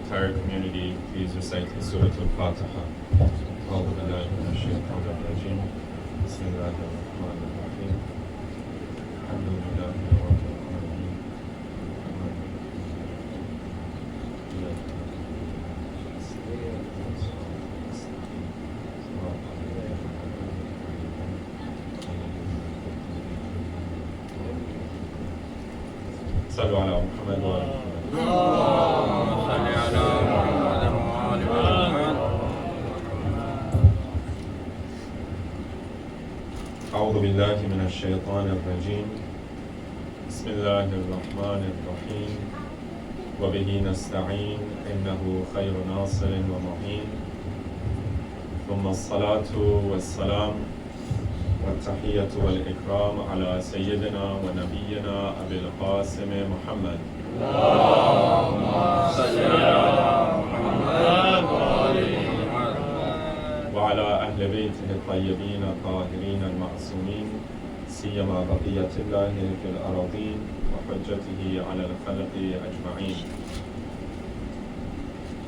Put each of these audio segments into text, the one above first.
entire community please recite Surah Al-Fatiha. أعوذ بالله من الشيطان الرجيم بسم الله الرحمن الرحيم الحمد لله رب العالمين صلوا على محمد وآل محمد. اللهم صل على محمد وآل محمد. أعوذ بالله من الشيطان الرجيم بسم الله الرحمن الرحيم وبه نستعين إنه خير ناصر ومعين ثم الصلاة والسلام والتحية والإكرام على سيدنا ونبينا أبي القاسم محمد. اللهم صل على محمد وآل محمد. وعلى أهل بيته الطيبين الطاهرين المعصومين سيما بقية الله في الأراضين وحجته على الخلق أجمعين.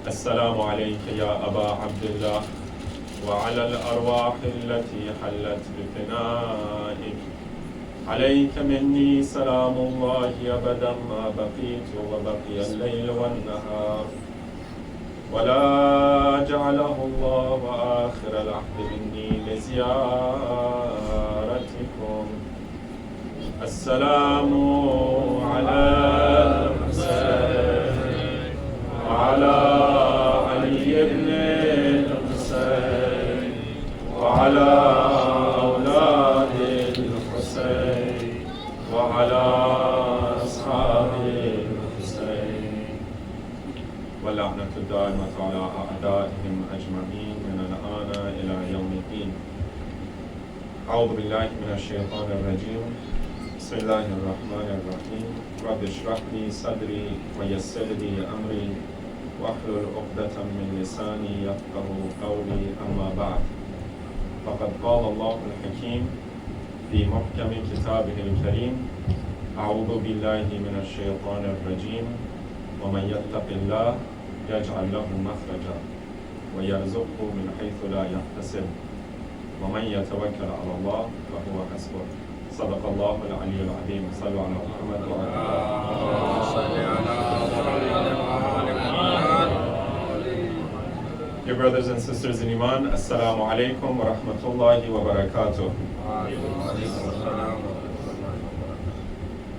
السلام عليك يا أبا عبد الله وعلى الأرواح التي حلت بفنائك. عليك مني سلام الله أبدا ما بقيت وبقي الليل والنهار ولا جعله الله آخر العهد مني لزيارتكم. السلام على الحسين وعلى علي بن الحسين وعلى أولاد الحسين وعلى أصحاب الحسين واللعنة الدائمة على أعدائهم أجمعين من الآن إلى يوم الدين. أعوذ بالله من الشيطان الرجيم بسم الله الرحمن الرحيم رب اشرح لي صدري ويسر لي أمري واحلل عقدة من لساني يفقهوا قولي أما بعد فقد قال الله الحكيم في محكم كتابه الكريم أعوذ بالله من الشيطان الرجيم ومن يتق الله يجعل له مخرجا ويرزقه من حيث لا يحتسب ومن يتوكل على الله فهو حسبه. صدق الله العلي العظيم. صلوا على محمد وعلى آله. اللهم صل على محمد وآل محمد. Dear brothers and sisters in Iman, Assalamu alaikum wa rahmatullahi wa barakatuh.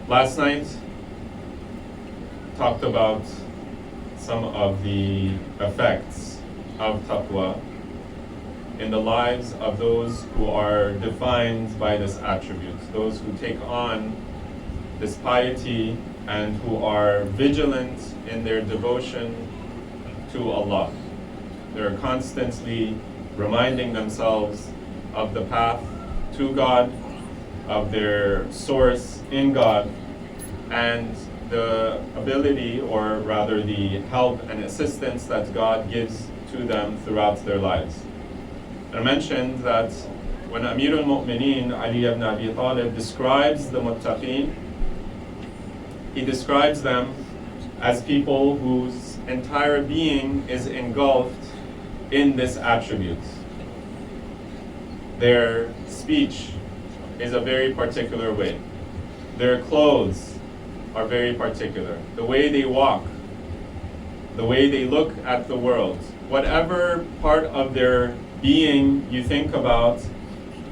Last night, talked about some of the effects of taqwa in the lives of those who are defined by this attribute, those who take on this piety and who are vigilant in their devotion to Allah. They're constantly reminding themselves of the path to God, of their source in God, and the ability, or rather the help and assistance that God gives to them throughout their lives. I mentioned that when Amir al-Mu'mineen Ali ibn Abi Talib describes the muttaqeen, he describes them as people whose entire being is engulfed in this attribute. Their speech is a very particular way. Their clothes are very particular. The way they walk, the way they look at the world, whatever part of their being you think about,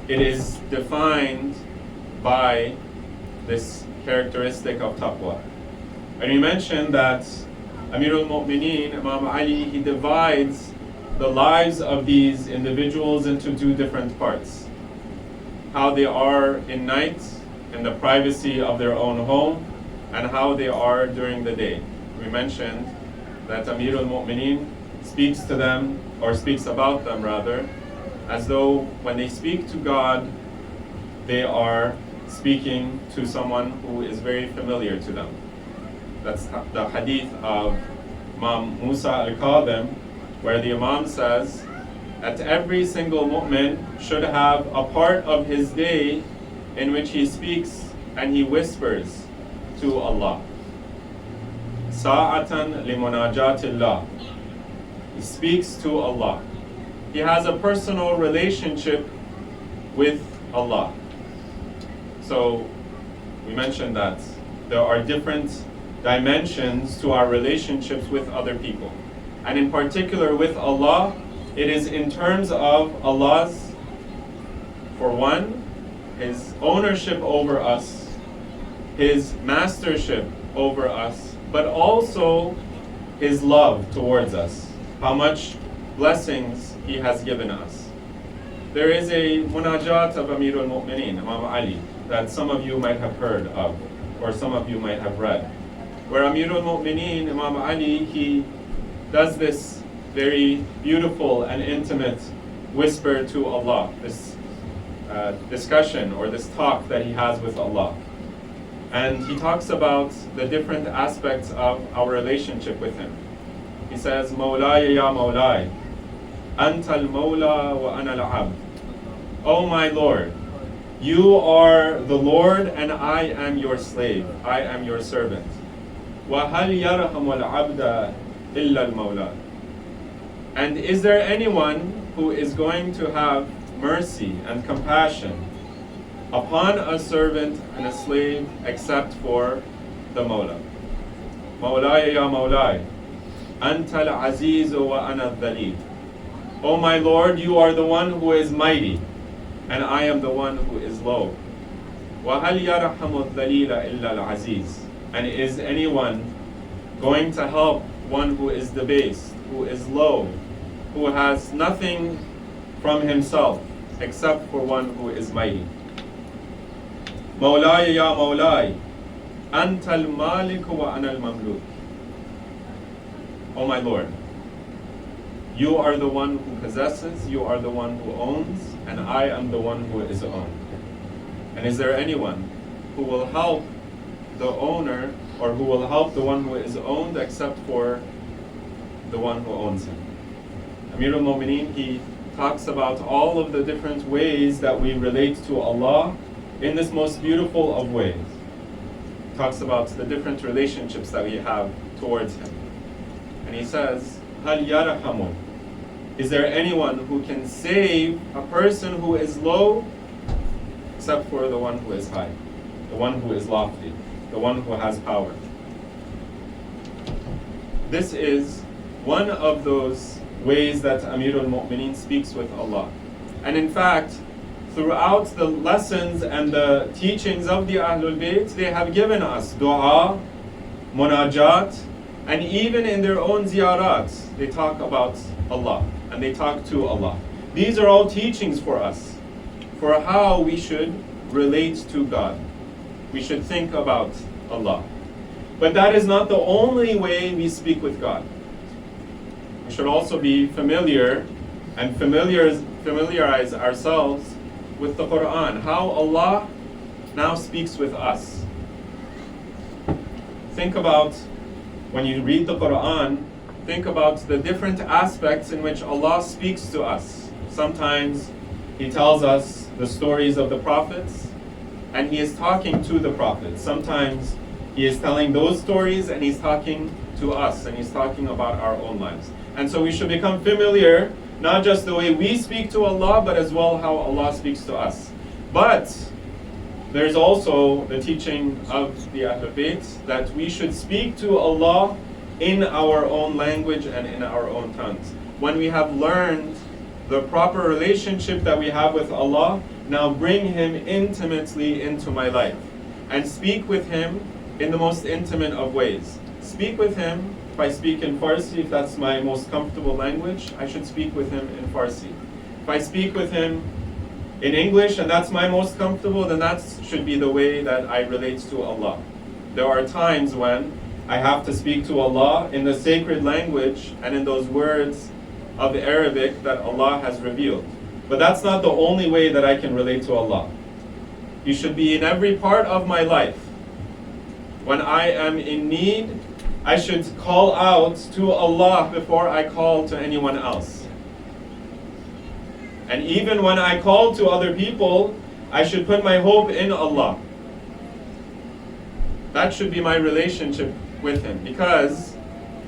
it is defined by this characteristic of taqwa. And we mentioned that Amir al-Mu'mineen, Imam Ali, he divides the lives of these individuals into two different parts. How they are in night, in the privacy of their own home, and how they are during the day. We mentioned that Amir al-Mu'mineen speaks to them, or speaks about them rather, as though when they speak to God, they are speaking to someone who is very familiar to them. That's the hadith of Imam Musa al-Kadhim, where the Imam says that every single mu'min should have a part of his day in which he speaks and he whispers to Allah. Sa'atan limunajatillah. He speaks to Allah. He has a personal relationship with Allah. So we mentioned that there are different dimensions to our relationships with other people. And in particular with Allah, it is in terms of Allah's, for one, His ownership over us, His mastership over us, but also His love towards us, how much blessings He has given us. There is a munajat of Amir al-Mu'mineen, Imam Ali, that some of you might have heard of, or some of you might have read, where Amir al-Mu'mineen, Imam Ali, he does this very beautiful and intimate whisper to Allah, this discussion or this talk that he has with Allah. And he talks about the different aspects of our relationship with Him. He says, Mawlaya ya Mawlaya, Anta al-Mawla wa ana al-Abd. Oh my Lord, you are the Lord and I am your slave, I am your servant. Wa hal yarhamu al-abda illa al-Mawla. And is there anyone who is going to have mercy and compassion upon a servant and a slave except for the Mawla? Mawlaya ya Mawlaya, Anta al-Aziz wa ana al-Dhalil. Oh my Lord, you are the one who is mighty, and I am the one who is low. وَهَلْ يَرْحَمُ الذَّلِيلَ إِلَّا الْعَزِيزِ. And is anyone going to help one who is debased, who is low, who has nothing from himself except for one who is mighty? مَوْلَايَ يَا مَوْلَايَ أَنْتَ الْمَالِكُ وَأَنَا الْمَمْلُوكُ. Oh my Lord, you are the one who possesses, you are the one who owns, and I am the one who is owned. And is there anyone who will help the owner, or who will help the one who is owned, except for the one who owns him? Amir al-Mu'mineen, he talks about all of the different ways that we relate to Allah in this most beautiful of ways. He talks about the different relationships that we have towards Him. And he says, Hal yarhamu. Is there anyone who can save a person who is low except for the one who is high, the one who is lofty, the one who has power? This is one of those ways that Amir al-Mu'mineen speaks with Allah. And in fact, throughout the lessons and the teachings of the Ahlul Bayt, they have given us dua, munajat, and even in their own ziyarat, they talk about Allah and they talk to Allah. These are all teachings for us, for how we should relate to God. We should think about Allah. But that is not the only way we speak with God. We should also be familiar and familiarize ourselves with the Quran, how Allah now speaks with us. Think about, when you read the Quran, think about the different aspects in which Allah speaks to us. Sometimes He tells us the stories of the prophets, and He is talking to the prophets. Sometimes He is telling those stories, and He's talking to us, and He's talking about our own lives. And so we should become familiar, not just the way we speak to Allah, but as well how Allah speaks to us. But there's also the teaching of the Ahlul Bayt that we should speak to Allah in our own language and in our own tongues. When we have learned the proper relationship that we have with Allah, now bring Him intimately into my life and speak with Him in the most intimate of ways. Speak with Him. If I speak in Farsi, if that's my most comfortable language, I should speak with Him in Farsi. If I speak with Him in English and that's my most comfortable, then that should be the way that I relate to Allah. There are times when I have to speak to Allah in the sacred language and in those words of Arabic that Allah has revealed. But that's not the only way that I can relate to Allah. You should be in every part of my life. When I am in need, I should call out to Allah before I call to anyone else. And even when I call to other people, I should put my hope in Allah. That should be my relationship with Him, because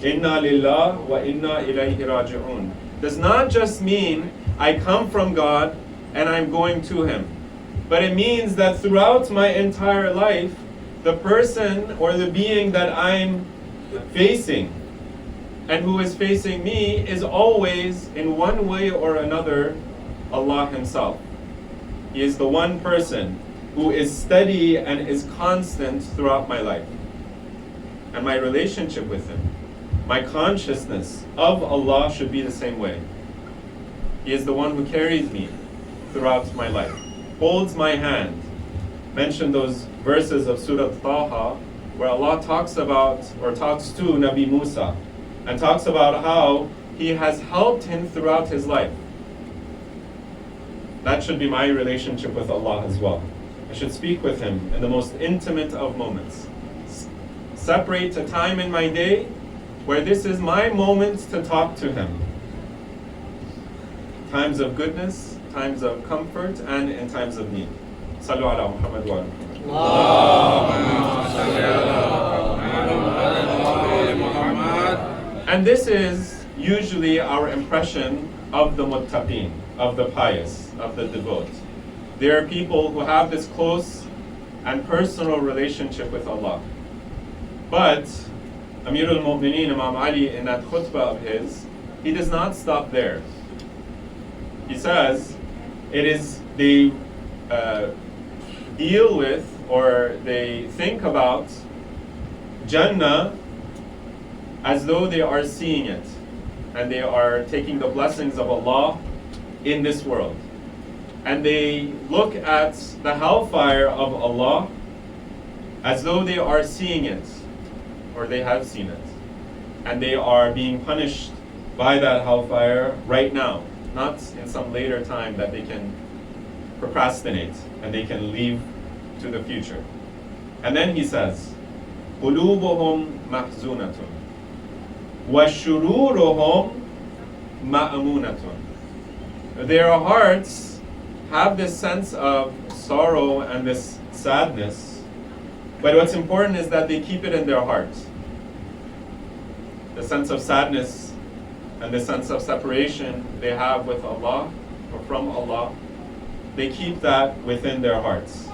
Inna lillah wa inna ilayhi raji'un does not just mean I come from God and I'm going to Him, but it means that throughout my entire life, the person or the being that I'm facing and who is facing me is always, in one way or another, Allah Himself. He is the one person who is steady and is constant throughout my life. And my relationship with Him, my consciousness of Allah should be the same way. He is the one who carries me throughout my life, holds my hand. Mention those verses of Surah Taha where Allah talks about, or talks to Nabi Musa, and talks about how He has helped him throughout his life. That should be my relationship with Allah as well. I should speak with Him in the most intimate of moments. Separate a time in my day where this is my moment to talk to Him. Times of goodness, times of comfort, and in times of need. Sallu ala Muhammad wa ala Muhammad. And this is usually our impression of the muttaqeen, of the pious, of the devout. They are people who have this close and personal relationship with Allah. But Amir al-Mu'mineen Imam Ali, in that khutbah of his, he does not stop there. He says, they deal with, or they think about Jannah as though they are seeing it, and they are taking the blessings of Allah in this world. And they look at the hellfire of Allah as though they are seeing it, or they have seen it. And they are being punished by that hellfire right now, not in some later time that they can procrastinate and they can leave to the future. And then he says, قُلُوبُهُمْ مَحْزُونَةٌ وَشُرُورُهُمْ مَأْمُونَةٌ. Their hearts have this sense of sorrow and this sadness, but what's important is that they keep it in their hearts. The sense of sadness and the sense of separation they have with Allah or from Allah, they keep that within their hearts.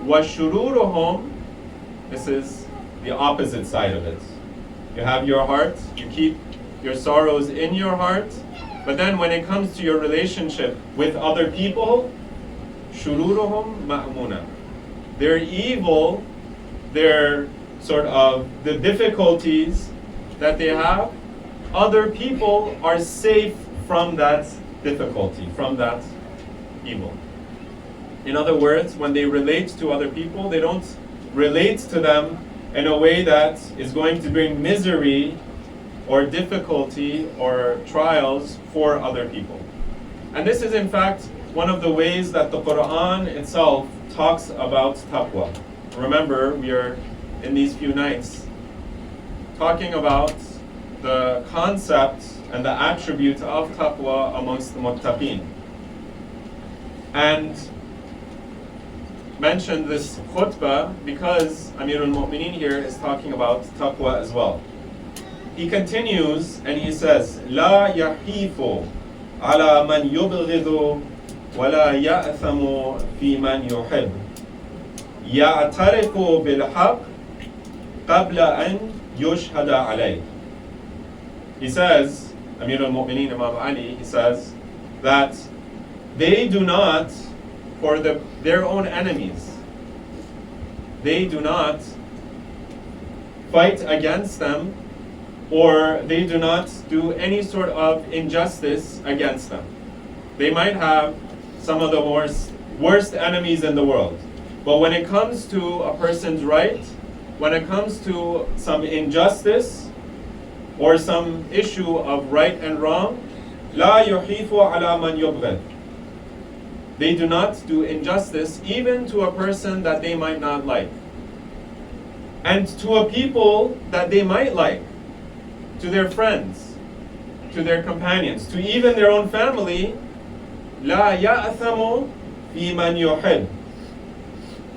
وَشُرُورُهُمْ, this is the opposite side of it. You have your heart, you keep your sorrows in your heart, but then when it comes to your relationship with other people, شُرُورُهُمْ مَأْمُونَةٌ. Their evil, their sort of the difficulties that they have, other people are safe from that difficulty, from that evil. In other words, when they relate to other people, they don't relate to them in a way that is going to bring misery or difficulty or trials for other people. And this is in fact one of the ways that the Quran itself talks about taqwa. Remember, we are in these few nights talking about the concept and the attribute of taqwa amongst the muttaqeen. And mentioned this khutbah because Amir al-Mu'mineen here is talking about taqwa as well. He continues and he says, لا يحيف على من يبغض ولا يأثم في من يحب يعترف بالحق قبل أن يشهد عليه. He says, Amir al-Mu'mineen Imam Ali, he says that they do not, for their own enemies, they do not fight against them, or they do not do any sort of injustice against them. They might have some of the worst enemies in the world, but when it comes to a person's right, when it comes to some injustice or some issue of right and wrong, لا يحيف على من يبغض. They do not do injustice even to a person that they might not like, and to a people that they might like, to their friends, to their companions, to even their own family. لا يأثم في من يحب.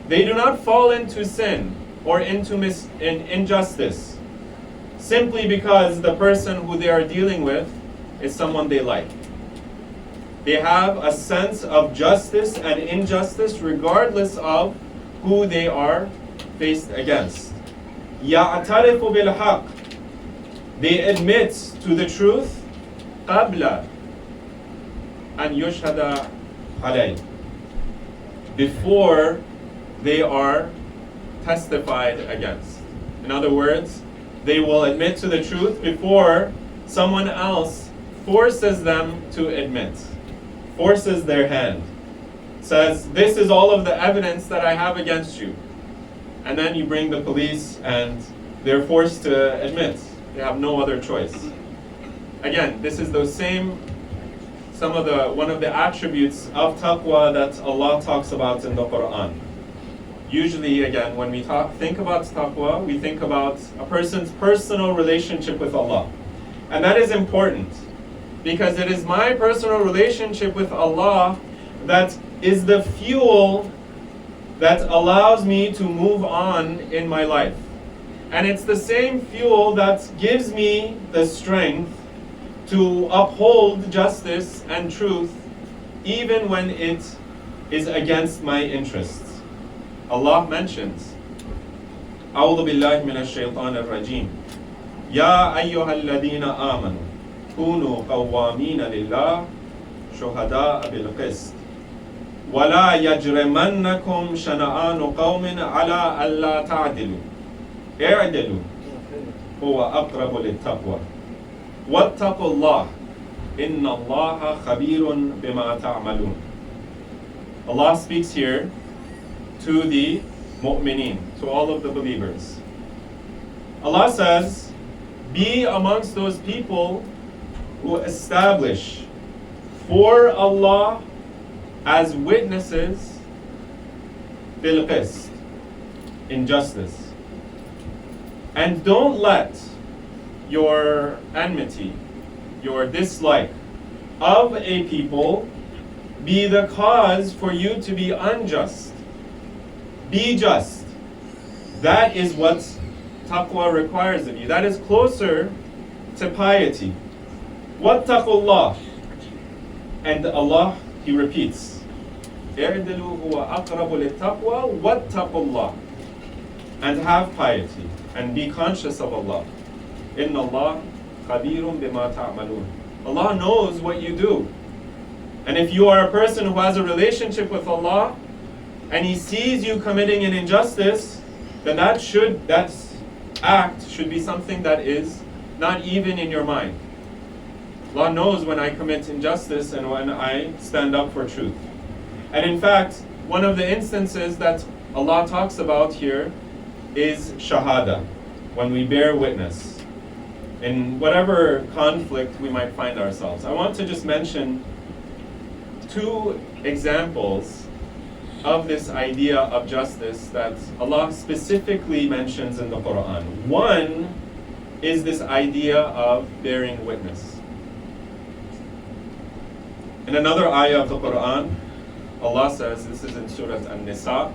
They do not fall into sin or into injustice simply because the person who they are dealing with is someone they like. They have a sense of justice and injustice regardless of who they are faced against. يَعْتَرِفُ بِالْحَقِّ. They admit to the truth قَبْلَ أَنْ يُشْهَدَ عَلَيْهِ. Before they are testified against. In other words, they will admit to the truth before someone else forces them to admit, forces their hand, says, this is all of the evidence that I have against you. And then you bring the police and they're forced to admit. They have no other choice. Again, this is the same, one of the attributes of taqwa that Allah talks about in the Quran. Usually, again, when we think about taqwa, we think about a person's personal relationship with Allah. And that is important, because it is my personal relationship with Allah that is the fuel that allows me to move on in my life. And it's the same fuel that gives me the strength to uphold justice and truth even when it is against my interests. Allah mentions, أعوذ بالله من الشيطان الرجيم يا أيها الذين آمنوا كونوا قوامين لله شهداء بالقسط ولا يجرمنكم شنآن قوم على ألا تعدلوا اعدلوا هو أقرب للتقوى واتقوا الله إن الله خبير بما تعملون. Allah speaks here to the mu'mineen, to all of the believers. Allah says, be amongst those people who establish for Allah as witnesses bil qist, in justice. And don't let your enmity, your dislike of a people be the cause for you to be unjust. Be just. That is what taqwa requires of you. That is closer to piety. Wattaqullah. And Allah, He repeats, اعدلوا هو أقرب للتقوى واتقوا الله. And have piety and be conscious of Allah. إن الله خبير بما تعملون. Allah knows what you do. And if you are a person who has a relationship with Allah and He sees you committing an injustice, then that act should be something that is not even in your mind. Allah knows when I commit injustice and when I stand up for truth. And in fact, one of the instances that Allah talks about here is shahada, when we bear witness in whatever conflict we might find ourselves. I want to just mention two examples of this idea of justice that Allah specifically mentions in the Quran. One is this idea of bearing witness. In another ayah of the Quran, Allah says, this is in Surah An-Nisa,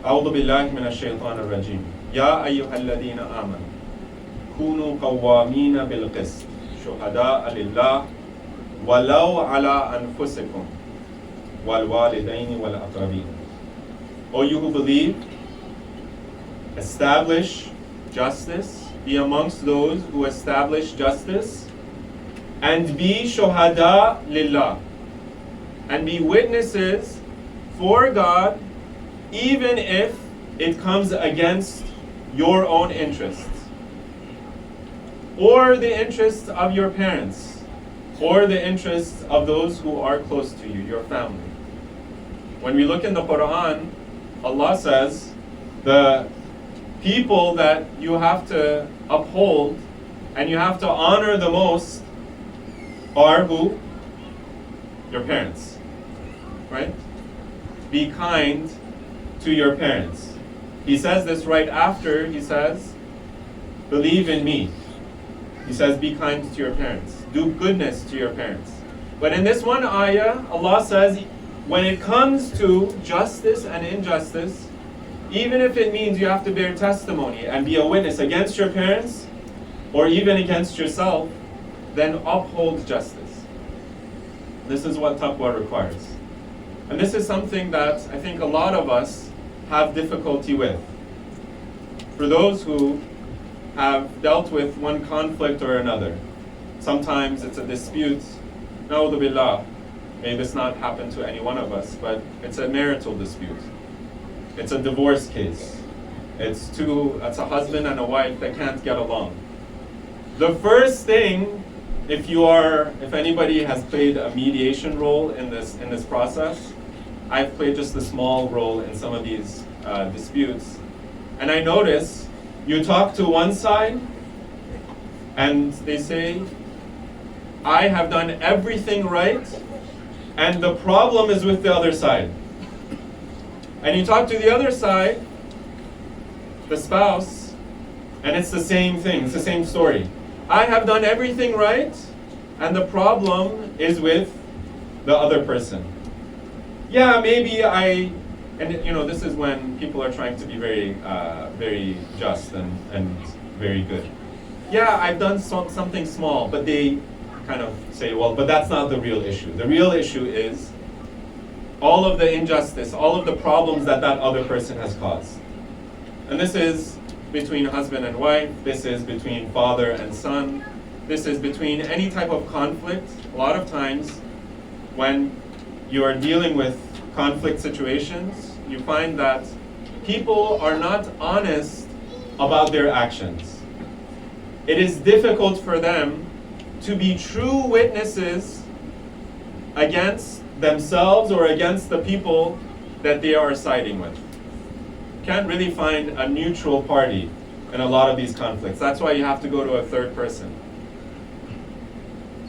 أعوذ بالله من الشيطان الرجيم يا أيها الذين آمنوا كونوا قوامين بالقسط شهداء لله ولو على أنفسكم والوالدين والأقربين. O you who believe, establish justice, be amongst those who establish justice, and be shuhada lillah, and be witnesses for God, even if it comes against your own interests, or the interests of your parents, or the interests of those who are close to you, your family. When we look in the Quran, Allah says the people that you have to uphold and you have to honor the most are who? Your parents, right? Be kind to your parents. He says this right after he says, believe in me. He says, be kind to your parents. Do goodness to your parents. But in this one ayah, Allah says, when it comes to justice and injustice, even if it means you have to bear testimony and be a witness against your parents or even against yourself, then uphold justice. This is what taqwa requires. And this is something that I think a lot of us have difficulty with. For those who have dealt with one conflict or another, sometimes it's a dispute. Na'udhu billah, may this not happen to any one of us, but it's a marital dispute. It's a divorce case. It's a husband and a wife that can't get along. The first thing, if anybody has played a mediation role in this process, I've played just a small role in some of these disputes, and I notice you talk to one side, and they say, I have done everything right, and the problem is with the other side. And you talk to the other side, the spouse, and it's the same thing, it's the same story. I have done everything right, and the problem is with the other person. Yeah, maybe this is when people are trying to be very just and very good. Yeah, I've done something small, but they kind of say, well, but that's not the real issue. The real issue is all of the injustice, all of the problems that other person has caused. And this is between husband and wife, this is between father and son, this is between any type of conflict. A lot of times when you are dealing with conflict situations, you find that people are not honest about their actions. It is difficult for them to be true witnesses against themselves or against the people that they are siding with. Can't really find a neutral party in a lot of these conflicts. That's why you have to go to a third person.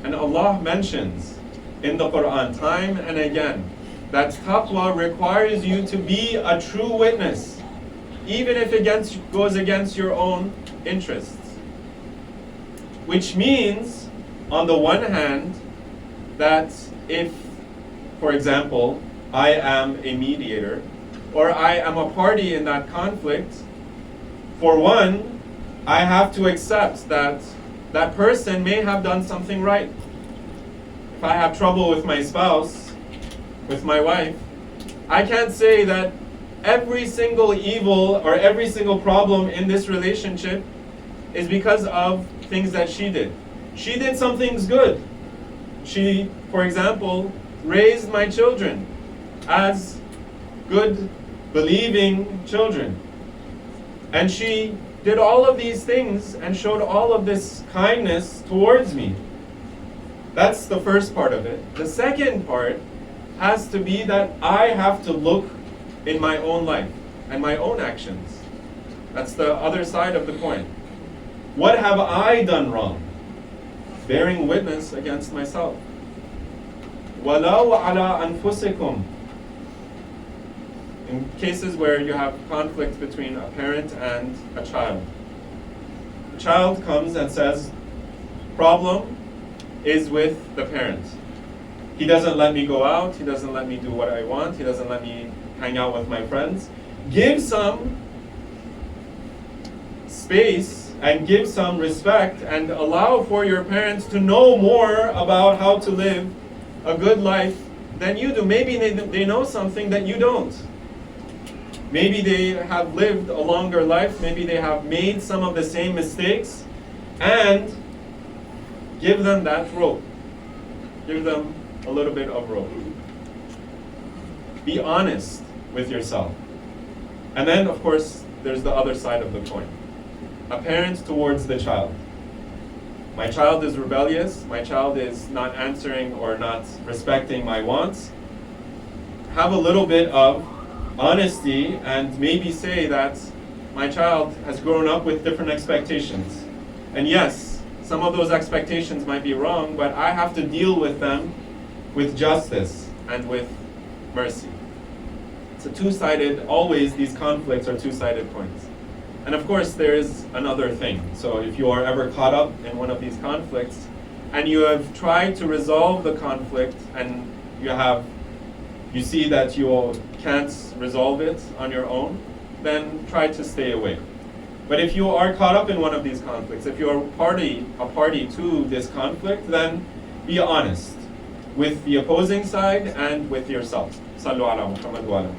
And Allah mentions in the Quran time and again that taqwa requires you to be a true witness, even if it goes against your own interests. Which means, on the one hand, that if, for example, I am a mediator, or I am a party in that conflict, for one, I have to accept that that person may have done something right. If I have trouble with my spouse, with my wife, I can't say that every single evil or every single problem in this relationship is because of things that she did. She did some things good. She, for example, raised my children as good, believing children. And she did all of these things and showed all of this kindness towards me. That's the first part of it. The second part has to be that I have to look in my own life and my own actions. That's the other side of the coin. What have I done wrong? Bearing witness against myself. وَلَوْ عَلَىٰ أَنفُسِكُمْ. In cases where you have conflict between a parent and a child. The child comes and says, problem is with the parent. He doesn't let me go out, he doesn't let me do what I want, he doesn't let me hang out with my friends. Give some space and give some respect and allow for your parents to know more about how to live a good life than you do. Maybe they know something that you don't. Maybe they have lived a longer life, maybe they have made some of the same mistakes, and give them that rope. Give them a little bit of rope. Be honest with yourself. And then, of course, there's the other side of the coin. A parent towards the child. My child is rebellious, my child is not answering or not respecting my wants. Have a little bit of honesty and maybe say that my child has grown up with different expectations. And yes, some of those expectations might be wrong, but I have to deal with them with justice and with mercy. It's a two-sided, always these conflicts are two-sided coins. And of course there is another thing. So if you are ever caught up in one of these conflicts and you have tried to resolve the conflict and you see that you can't resolve it on your own, then try to stay away. But if you are caught up in one of these conflicts, if you're a party to this conflict, then be honest with the opposing side and with yourself. Sallu ala Muhammad wa ala.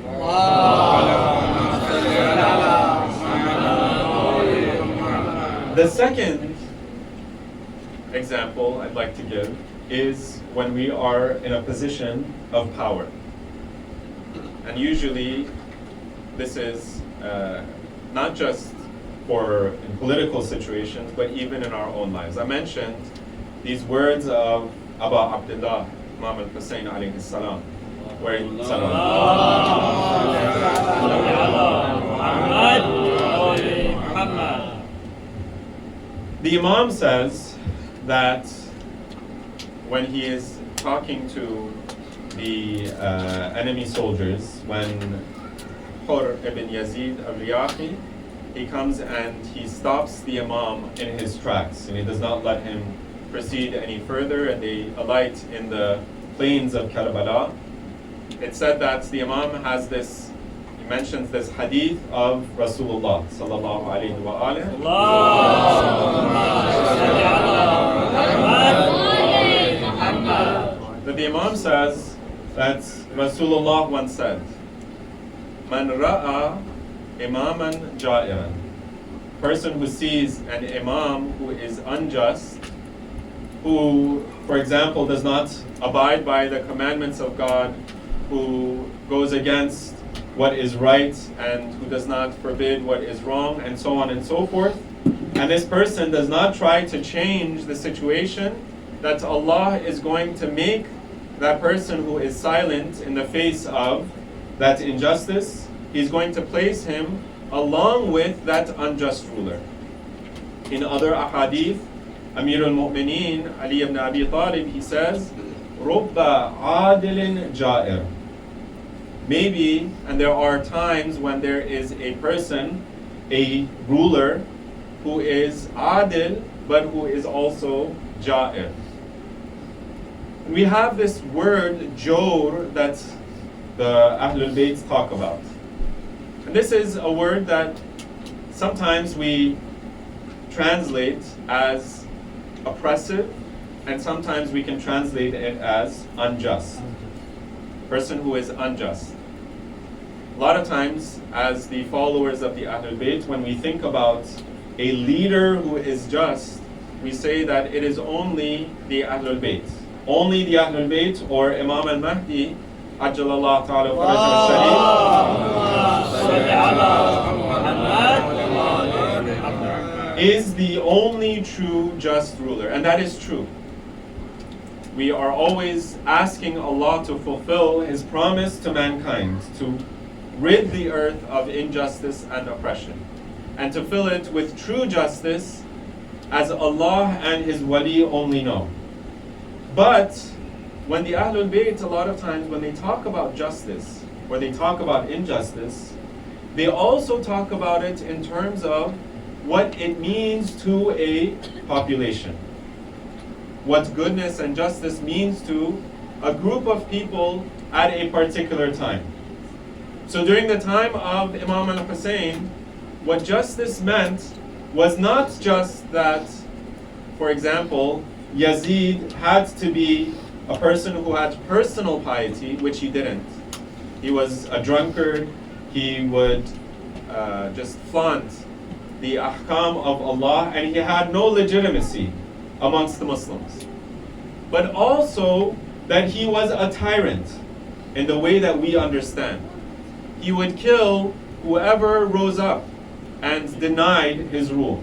The second example I'd like to give is when we are in a position of power. And usually this is not just for in political situations, but even in our own lives. I mentioned these words of Abu Abdullah, Imam al-Hussein alayhi salam, where the Imam says that when he is talking to the enemy soldiers, when Hur ibn Yazid al-Riyahi, he comes and he stops the Imam in his tracks, and he does not let him proceed any further, and they alight in the plains of Karbala. It said that the Imam has this, he mentions this hadith of Rasulullah sallallahu alayhi wa alihi. That the Imam says that Rasulullah once said, Man ra'a imaman ja'iran. Person who sees an imam who is unjust, who, for example, does not abide by the commandments of God, who goes against what is right and who does not forbid what is wrong, and so on and so forth. And this person does not try to change the situation, that Allah is going to make that person who is silent in the face of that injustice, He's going to place him along with that unjust ruler. In other ahadith, Amir al-Mu'mineen, Ali ibn Abi Talib, he says, Rubba adilin ja'ir. Maybe, and there are times when there is a person, a ruler, who is adil, but who is also ja'ir. We have this word, jawr, that the Ahlul Bayt talk about. And this is a word that sometimes we translate as oppressive, and sometimes we can translate it as unjust. Person who is unjust. A lot of times, as the followers of the Ahlul Bayt, when we think about a leader who is just, we say that it is only the Ahlul Bayt. Only the Ahlul Bayt or Imam al-Mahdi, Ajjalallah ta'ala farajah al-Sharif, is the only true just ruler. And that is true. We are always asking Allah to fulfill His promise to mankind, to rid the earth of injustice and oppression, and to fill it with true justice as Allah and His wali only know. But when the Ahlul Bayt, a lot of times when they talk about justice, or they talk about injustice, they also talk about it in terms of what it means to a population. What goodness and justice means to a group of people at a particular time. So during the time of Imam al-Hussein, what justice meant was not just that, for example, Yazid had to be a person who had personal piety, which he didn't. He was a drunkard. He would just flaunt the ahkam of Allah, and he had no legitimacy amongst the Muslims. But also that he was a tyrant in the way that we understand. He would kill whoever rose up and denied his rule.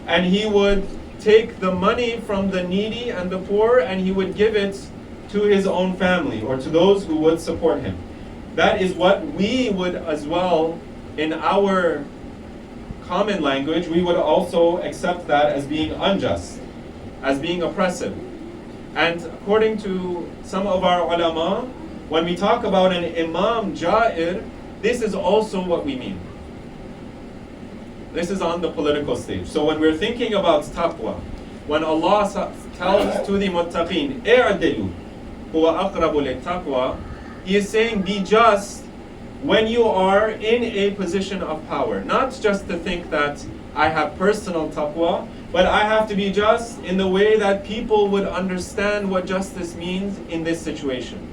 And he would take the money from the needy and the poor, and he would give it to his own family or to those who would support him. That is what we would as well, in our common language, we would also accept that as being unjust, as being oppressive. And according to some of our ulama, when we talk about an imam ja'ir, this is also what we mean. This is on the political stage. So when we're thinking about taqwa, when Allah tells to the muttaqeen, "I'dilu huwa aqrabu lit-taqwa," He is saying, be just when you are in a position of power. Not just to think that I have personal taqwa, but I have to be just in the way that people would understand what justice means in this situation.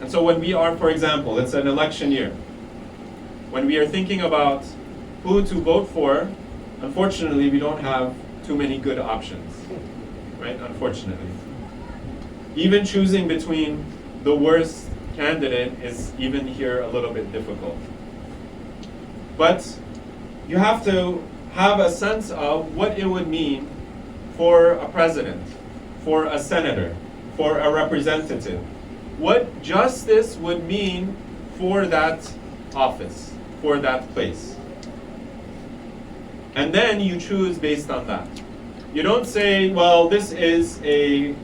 And so when we are, for example, it's an election year, when we are thinking about who to vote for, unfortunately, we don't have too many good options, right? Unfortunately. Even choosing between the worst candidate is even here a little bit difficult. But you have to have a sense of what it would mean for a president, for a senator, for a representative. What justice would mean for that office, for that place. And then you choose based on that. You don't say, well, this is a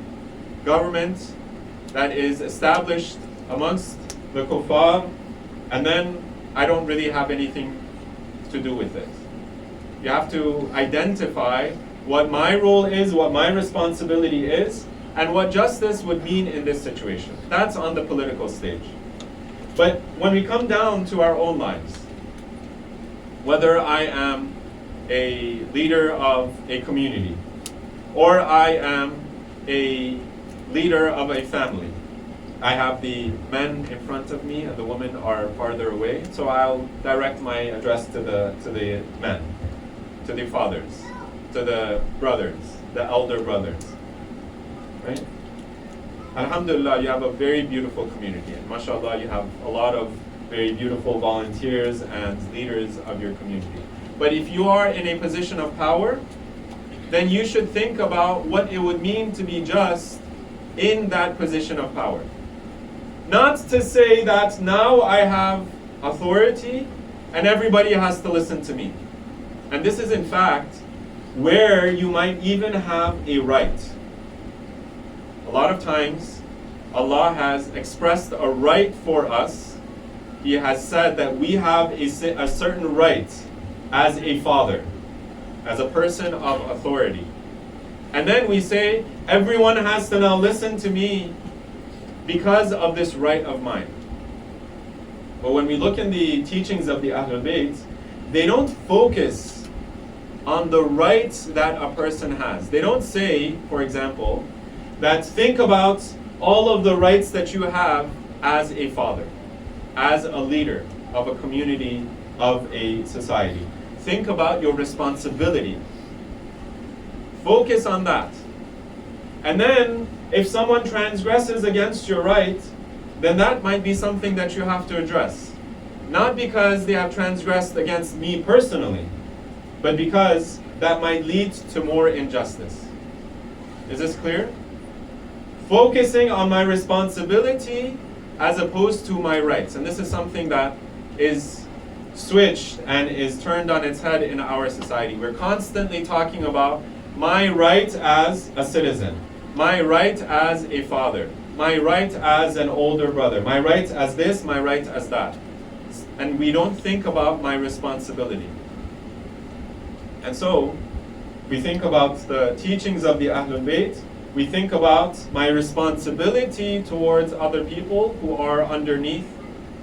government that is established amongst the kuffar, and then I don't really have anything to do with it. You have to identify what my role is, what my responsibility is, and what justice would mean in this situation. That's on the political stage. But when we come down to our own lives, whether I am a leader of a community, or I am a leader of a family, I have the men in front of me and the women are farther away, so I'll direct my address to the men, to the fathers, to the brothers, the elder brothers. Right? Alhamdulillah, you have a very beautiful community, and mashallah, you have a lot of very beautiful volunteers and leaders of your community. But if you are in a position of power, then you should think about what it would mean to be just in that position of power. Not to say that now I have authority and everybody has to listen to me. And this is in fact where you might even have a right. A lot of times, Allah has expressed a right for us. He has said that we have a certain right as a father, as a person of authority. And then we say, everyone has to now listen to me because of this right of mine. But when we look in the teachings of the Ahlul Bayt, they don't focus on the rights that a person has. They don't say, for example, that think about all of the rights that you have as a father, as a leader of a community, of a society. Think about your responsibility. Focus on that. And then, if someone transgresses against your right, then that might be something that you have to address. Not because they have transgressed against me personally, but because that might lead to more injustice. Is this clear? Focusing on my responsibility as opposed to my rights. And this is something that is switched and is turned on its head in our society. We're constantly talking about my right as a citizen, my right as a father, my right as an older brother, my right as this, my right as that. And we don't think about my responsibility. And so, we think about the teachings of the Ahlul Bayt, we think about my responsibility towards other people who are underneath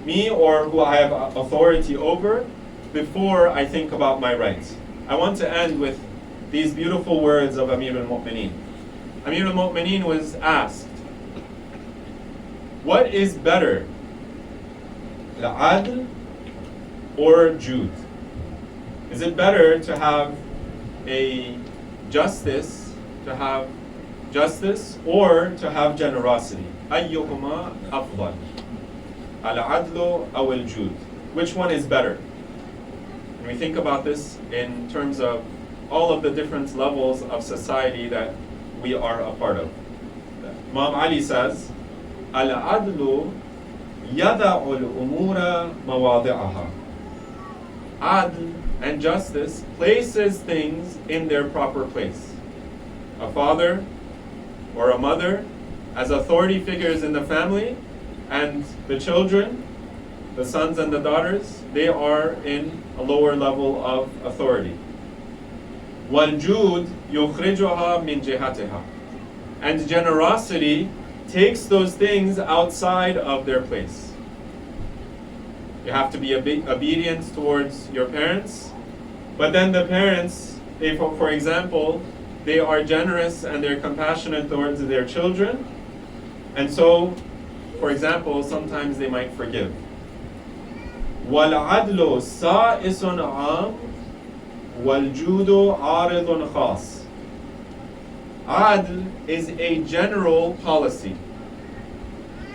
me or who I have authority over before I think about my rights. I want to end with these beautiful words of Amir al-Mu'mineen. Amir al-Mu'mineen was asked, what is better, al-adl or jud? Is it better to have a justice, or to have generosity? أيهما أفضل العدل أو الجود? Which one is better? And we think about this in terms of all of the different levels of society that we are a part of. Imam Ali says, العدل يضع الأمور مواضعها. Adl and justice places things in their proper place. A father or a mother as authority figures in the family, and the children, the sons and the daughters, they are in a lower level of authority. وَالْجُودُ يُخْرِجُهَا مِنْ جِهَتِهَا. And generosity takes those things outside of their place. You have to be obedient towards your parents. But then the parents, they, for example, they are generous and they're compassionate towards their children. And so, for example, sometimes they might forgive. وَالْعَدْلُ سَائِسٌ عَامٌ وَالْجُودُ عَارِضٌ خَاصٌ. Adl is a general policy.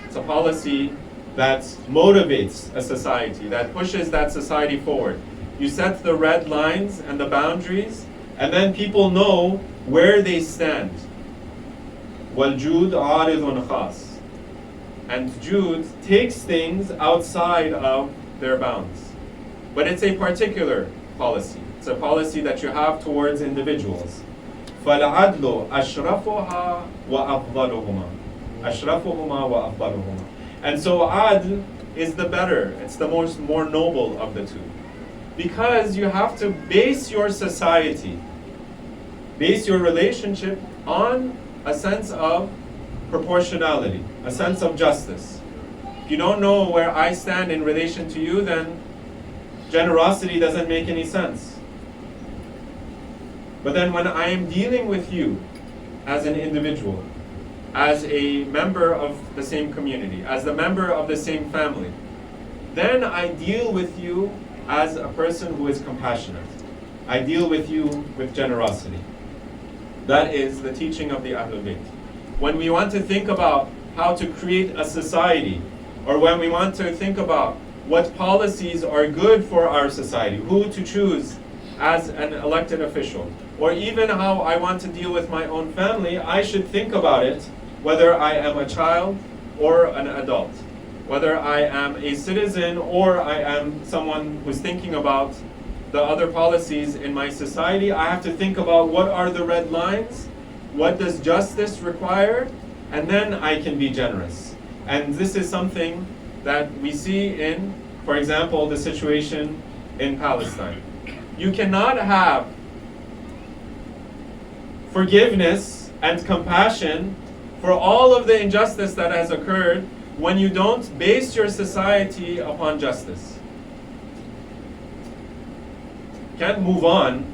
It's a policy that motivates a society, that pushes that society forward. You set the red lines and the boundaries, and then people know where they stand. وَالْجُودُ عَارِضٌ خَاصٌ. And Jude takes things outside of their bounds. But it's a particular policy. It's a policy that you have towards individuals. فَالْعَدْلُ أَشْرَفُهَا وَأَفْضَلُهُمَا. أَشْرَفُهُمَا وَأَفْضَلُهُمَا. And so Adl is the better, it's the more noble of the two. Because you have to base your society, base your relationship on a sense of proportionality, a sense of justice. If you don't know where I stand in relation to you, then generosity doesn't make any sense. But then when I am dealing with you as an individual, as a member of the same community, as a member of the same family, then I deal with you as a person who is compassionate. I deal with you with generosity. That is the teaching of the Ahlul Bayt. When we want to think about how to create a society, or when we want to think about what policies are good for our society, who to choose as an elected official, or even how I want to deal with my own family, I should think about it whether I am a child or an adult, whether I am a citizen or I am someone who's thinking about the other policies in my society. I have to think about what are the red lines, what does justice require, and then I can be generous. And this is something that we see in, for example, the situation in Palestine. You cannot have forgiveness and compassion for all of the injustice that has occurred when you don't base your society upon justice. You can't move on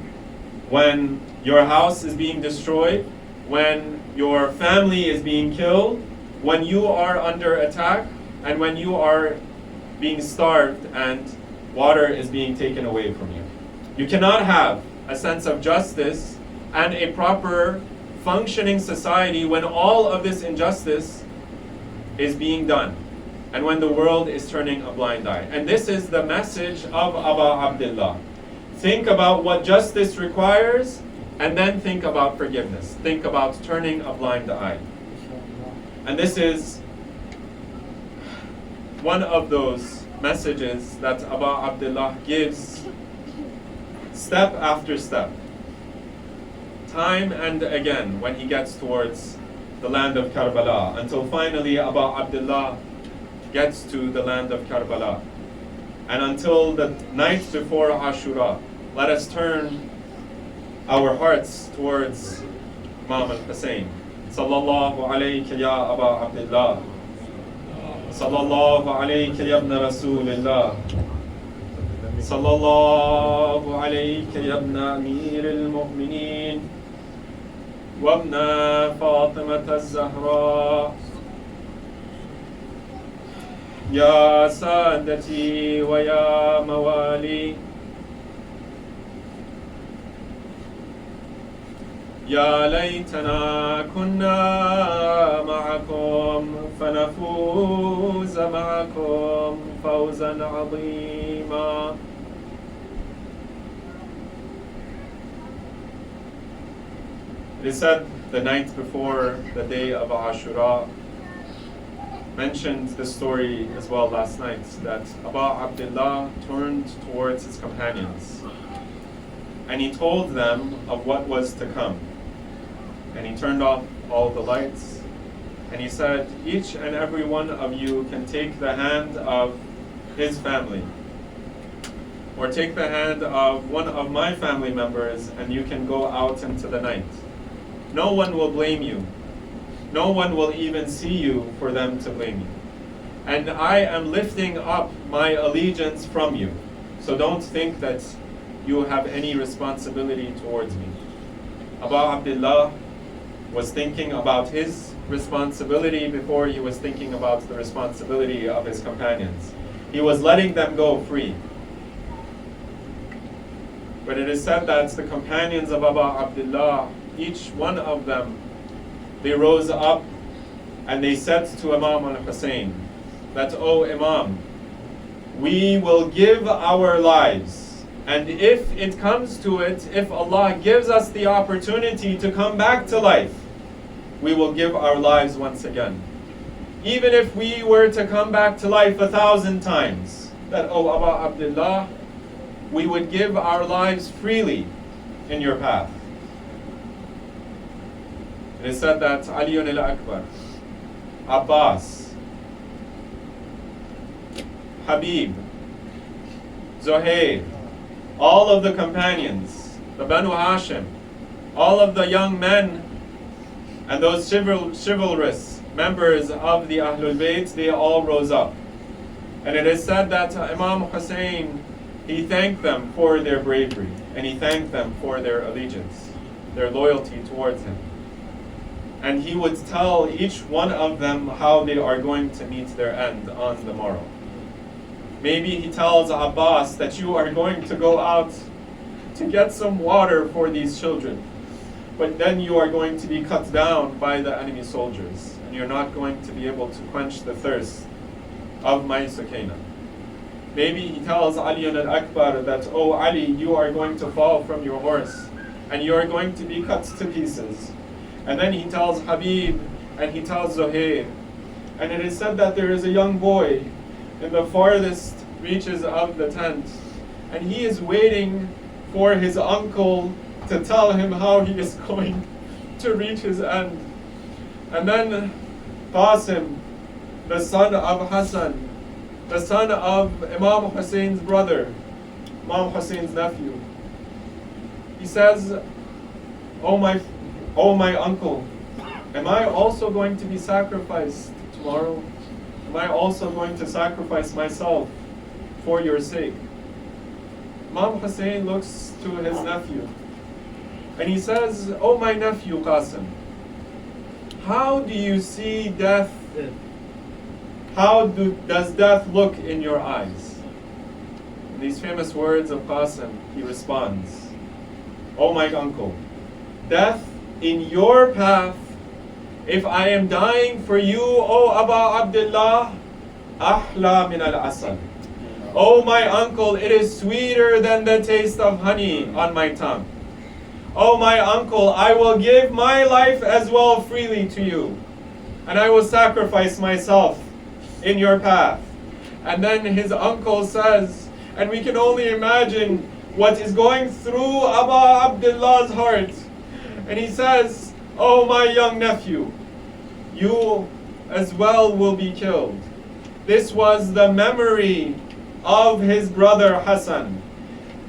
when your house is being destroyed, when your family is being killed, when you are under attack, and when you are being starved and water is being taken away from you. You cannot have a sense of justice and a proper functioning society when all of this injustice is being done and when the world is turning a blind eye. And this is the message of Aba Abdullah. Think about what justice requires and then think about forgiveness. Think about turning a blind eye. And this is one of those messages that Aba Abdullah gives step after step, time and again when he gets towards the land of Karbala, until finally Aba Abdullah gets to the land of Karbala. And until the night before Ashura, let us turn our hearts towards Imam al-Hussein. Sallallahu alayka ya Aba Abdullah. Sallallahu alayka ya ibn Rasulillah. Sallallahu alayka ya ibn Amir al-Mu'mineen. وابن فاطمة الزهراء يا سادتي ويا موالي يا ليتنا كنا معكم فنفوز معكم فوزا عظيما. It is said the night before the day of Ashura, mentioned the story as well last night, that Aba Abdullah turned towards his companions and he told them of what was to come. And he turned off all the lights and he said, each and every one of you can take the hand of his family or take the hand of one of my family members and you can go out into the night. No one will blame you. No one will even see you for them to blame you. and I am lifting up my allegiance from you. So don't think that you have any responsibility towards me. Abu Abdullah was thinking about his responsibility before he was thinking about the responsibility of his companions. He was letting them go free. But it is said that the companions of Abu Abdullah, each one of them, they rose up and they said to Imam al-Hussein that, "O Imam, we will give our lives, and if it comes to it, if Allah gives us the opportunity to come back to life, we will give our lives once again. Even if we were to come back to life 1,000 times, that, O Abu Abdullah, we would give our lives freely in your path." It is said that Ali al-Akbar, Abbas, Habib, Zuhair, all of the companions, the Banu Hashim, all of the young men and those chivalrous members of the Ahlul Bayt, they all rose up. And it is said that Imam Hussein, he thanked them for their bravery, and he thanked them for their allegiance, their loyalty towards him. And he would tell each one of them how they are going to meet their end on the morrow. Maybe he tells Abbas that you are going to go out to get some water for these children, but then you are going to be cut down by the enemy soldiers, and you're not going to be able to quench the thirst of my Sukaina. Maybe he tells Ali al-Akbar that, "Oh Ali, you are going to fall from your horse, and you are going to be cut to pieces." And then he tells Habib, and he tells Zuhair. And it is said that there is a young boy in the farthest reaches of the tent, and he is waiting for his uncle to tell him how he is going to reach his end. And then Qasim, the son of Hassan, the son of Imam Hussein's brother, Imam Hussein's nephew, he says, "Oh my uncle, am I also going to be sacrificed tomorrow? Am I also going to sacrifice myself for your sake?" Imam Hussein looks to his nephew and he says, "Oh my nephew Qasim, how do you see death? How does death look in your eyes?" In these famous words of Qasim, he responds, "Oh my uncle, death in your path, if I am dying for you, O Abu Abdullah, ahla min al-asal. Oh my uncle, it is sweeter than the taste of honey on my tongue. Oh my uncle, I will give my life as well freely to you, and I will sacrifice myself in your path." And then his uncle says, and we can only imagine what is going through Abu Abdullah's heart, and he says, "Oh my young nephew, you as well will be killed." This was the memory of his brother Hassan,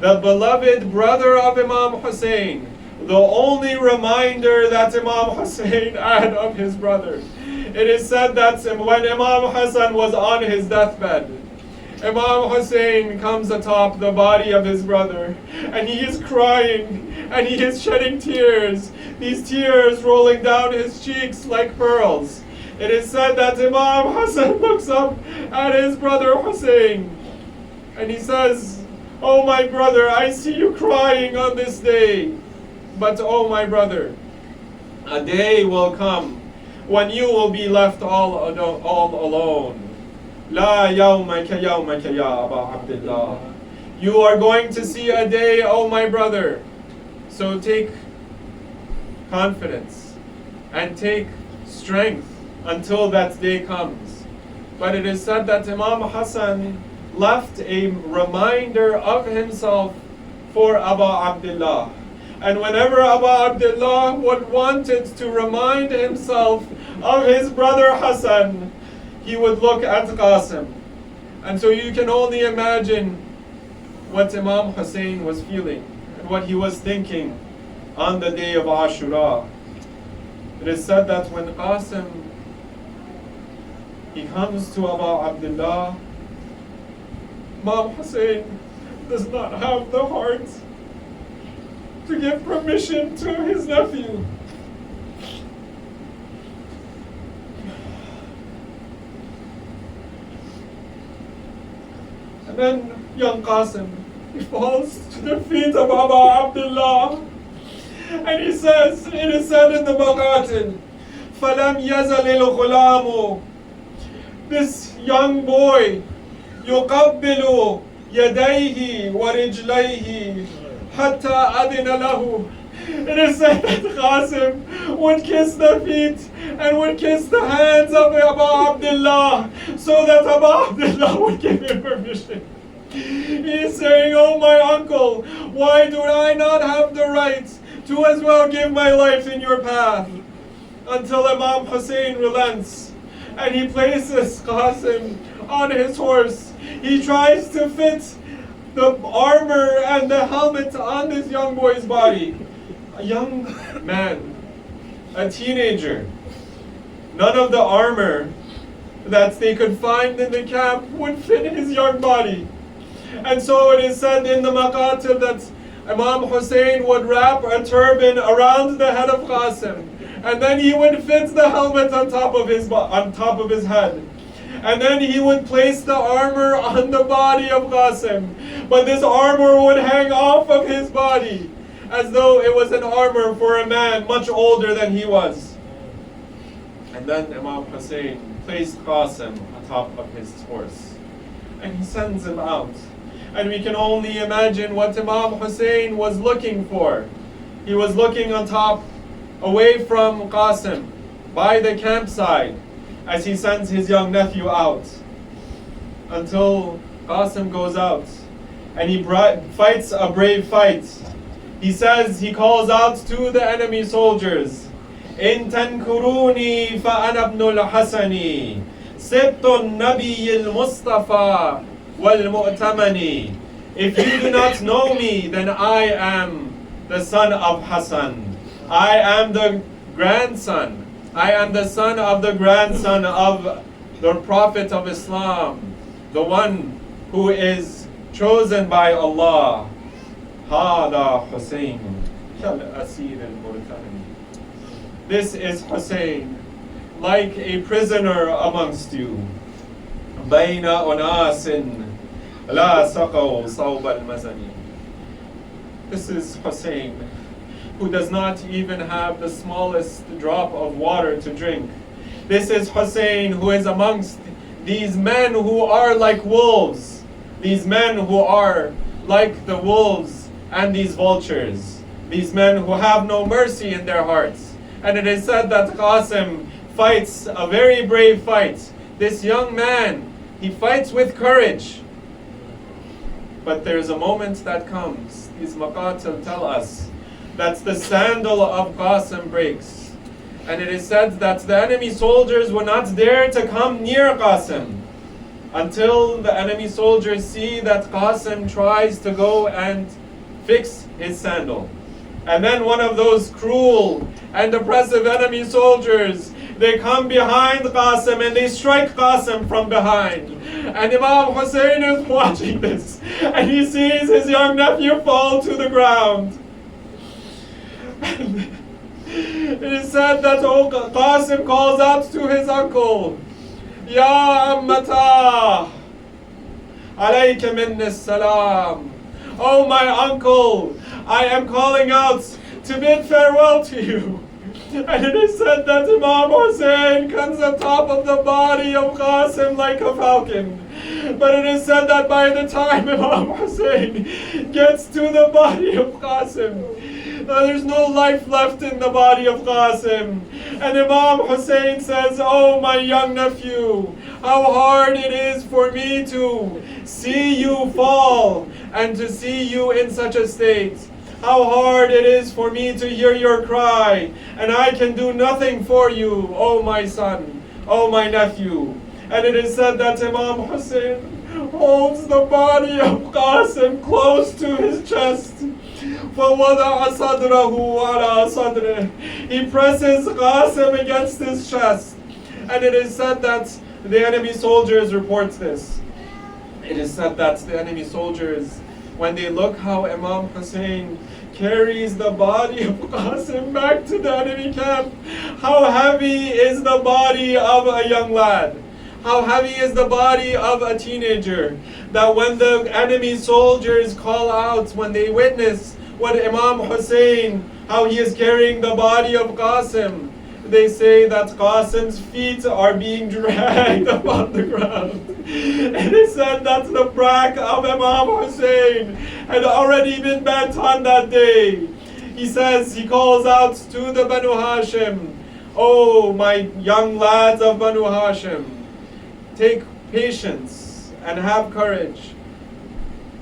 the beloved brother of Imam Hussein, the only reminder that Imam Hussein had of his brother. It is said that when Imam Hassan was on his deathbed, Imam Hussein comes atop the body of his brother, and he is crying, and he is shedding tears, these tears rolling down his cheeks like pearls. It is said that Imam Hassan looks up at his brother Hussein, and he says, "Oh my brother, I see you crying on this day, but oh my brother, a day will come when you will be left all alone. La yawmaka yawmaka ya Abu Abdullah. You are going to see a day, oh my brother. So take confidence and take strength until that day comes." But it is said that Imam Hassan left a reminder of himself for Abu Abdullah. And whenever Abu Abdullah wanted to remind himself of his brother Hassan, he would look at Qasim. And so you can only imagine what Imam Hussein was feeling and what he was thinking on the day of Ashura. It is said that when Qasim He comes to Abu Abdullah. Imam Hussein does not have the heart to give permission to his nephew. And then young Qasim, he falls to the feet of Abu Abdullah, and he says, it is said in the Maqatil, فَلَمْ يَزَلِ الْغُلَامُ, this young boy, يُقَبِّلُ يَدَيْهِ وَرِجْلَيْهِ حَتَّى أَذِنَ لَهُ. It is said that Qasim would kiss the feet and would kiss the hands of Abu Abdullah so that Abu Abdullah would give him permission. He is saying, oh my uncle, why do I not have the right to as well give my life in your path? Until Imam Hussein relents and he places Qasim on his horse. He tries to fit the armor and the helmet on this young boy's body. A young man, a teenager. None of the armor that they could find in the camp would fit his young body. And so it is said in the Maqatil that Imam Hussein would wrap a turban around the head of Qasim, and then he would fit the helmet on top of his head. And then he would place the armor on the body of Qasim. But this armor would hang off of his body, as though it was an armor for a man much older than he was. And then Imam Hussein placed Qasim on top of his horse, and he sends him out. And we can only imagine what Imam Hussein was looking for. He was looking on top, away from Qasim, by the campside, as he sends his young nephew out, until Qasim goes out, and he fights a brave fight. He says, he calls out to the enemy soldiers, إِن تَنْكُرُونِي فَأَنَا ابْنُ الْحَسَنِ سِبْطُ النَّبِيِّ الْمُصْطَفَى وَالْمُؤْتَمَنِ. If you do not know me, then I am the son of Hassan. I am the grandson. I am the son of the grandson of the Prophet of Islam, the one who is chosen by Allah. هذا حسين كالأسير المرتهن. This is Hussein, like a prisoner amongst you. بين أناس لا سقوا صوب المزن. This is Hussein, who does not even have the smallest drop of water to drink. This is Hussein, who is amongst these men who are like wolves, these men who are like the wolves and these vultures, these men who have no mercy in their hearts. And it is said that Qasim fights a very brave fight. This young man, he fights with courage. But there's a moment that comes, these Maqatil tell us, that the sandal of Qasim breaks. And it is said that the enemy soldiers will not dare to come near Qasim until the enemy soldiers see that Qasim tries to go and fix his sandal. And then one of those cruel and oppressive enemy soldiers, they come behind Qasim and they strike Qasim from behind. And Imam Hussein is watching this, and he sees his young nephew fall to the ground. It is said that Qasim calls out to his uncle, Ya Ammata, alayka minni salam. Oh my uncle, I am calling out to bid farewell to you. And it is said that Imam Hussein comes on top of the body of Qasim like a falcon. But it is said that by the time Imam Hussein gets to the body of Qasim, there's no life left in the body of Qasim. And Imam Hussein says, oh my young nephew, how hard it is for me to see you fall and to see you in such a state. How hard it is for me to hear your cry, and I can do nothing for you, oh my son, oh my nephew. And it is said that Imam Hussein holds the body of Qasim close to his chest. فَوَضَعَ صَدْرَهُ عَلَى صَدْرِهِ. He presses Qasim against his chest. And it is said that The enemy soldiers reports this. It is said that the enemy soldiers, when they look how Imam Hussein carries the body of Qasim back to the enemy camp, how heavy is the body of a young lad, how heavy is the body of a teenager, that when the enemy soldiers call out, when they witness what Imam Hussein, how he is carrying the body of Qasim, they say that Qasim's feet are being dragged upon the ground. It is said that the back of Imam Hussein had already been bent on that day. He says, he calls out to the Banu Hashim, "Oh, my young lads of Banu Hashim, take patience and have courage.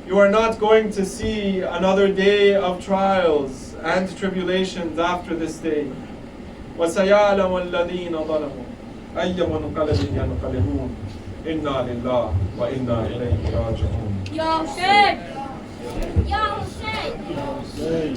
You are not going to see another day of trials and tribulations after this day. وَسَيَعْلَمُ الَّذِينَ ظَلَمُوا أَيَّ مُنْقَلَبٍ يَنْقَلِبُونَ إِنَّا لِلَّهِ وَإِنَّا إِلَيْهِ رَاجِعُونَ." Ya Hussein! Ya Hussein!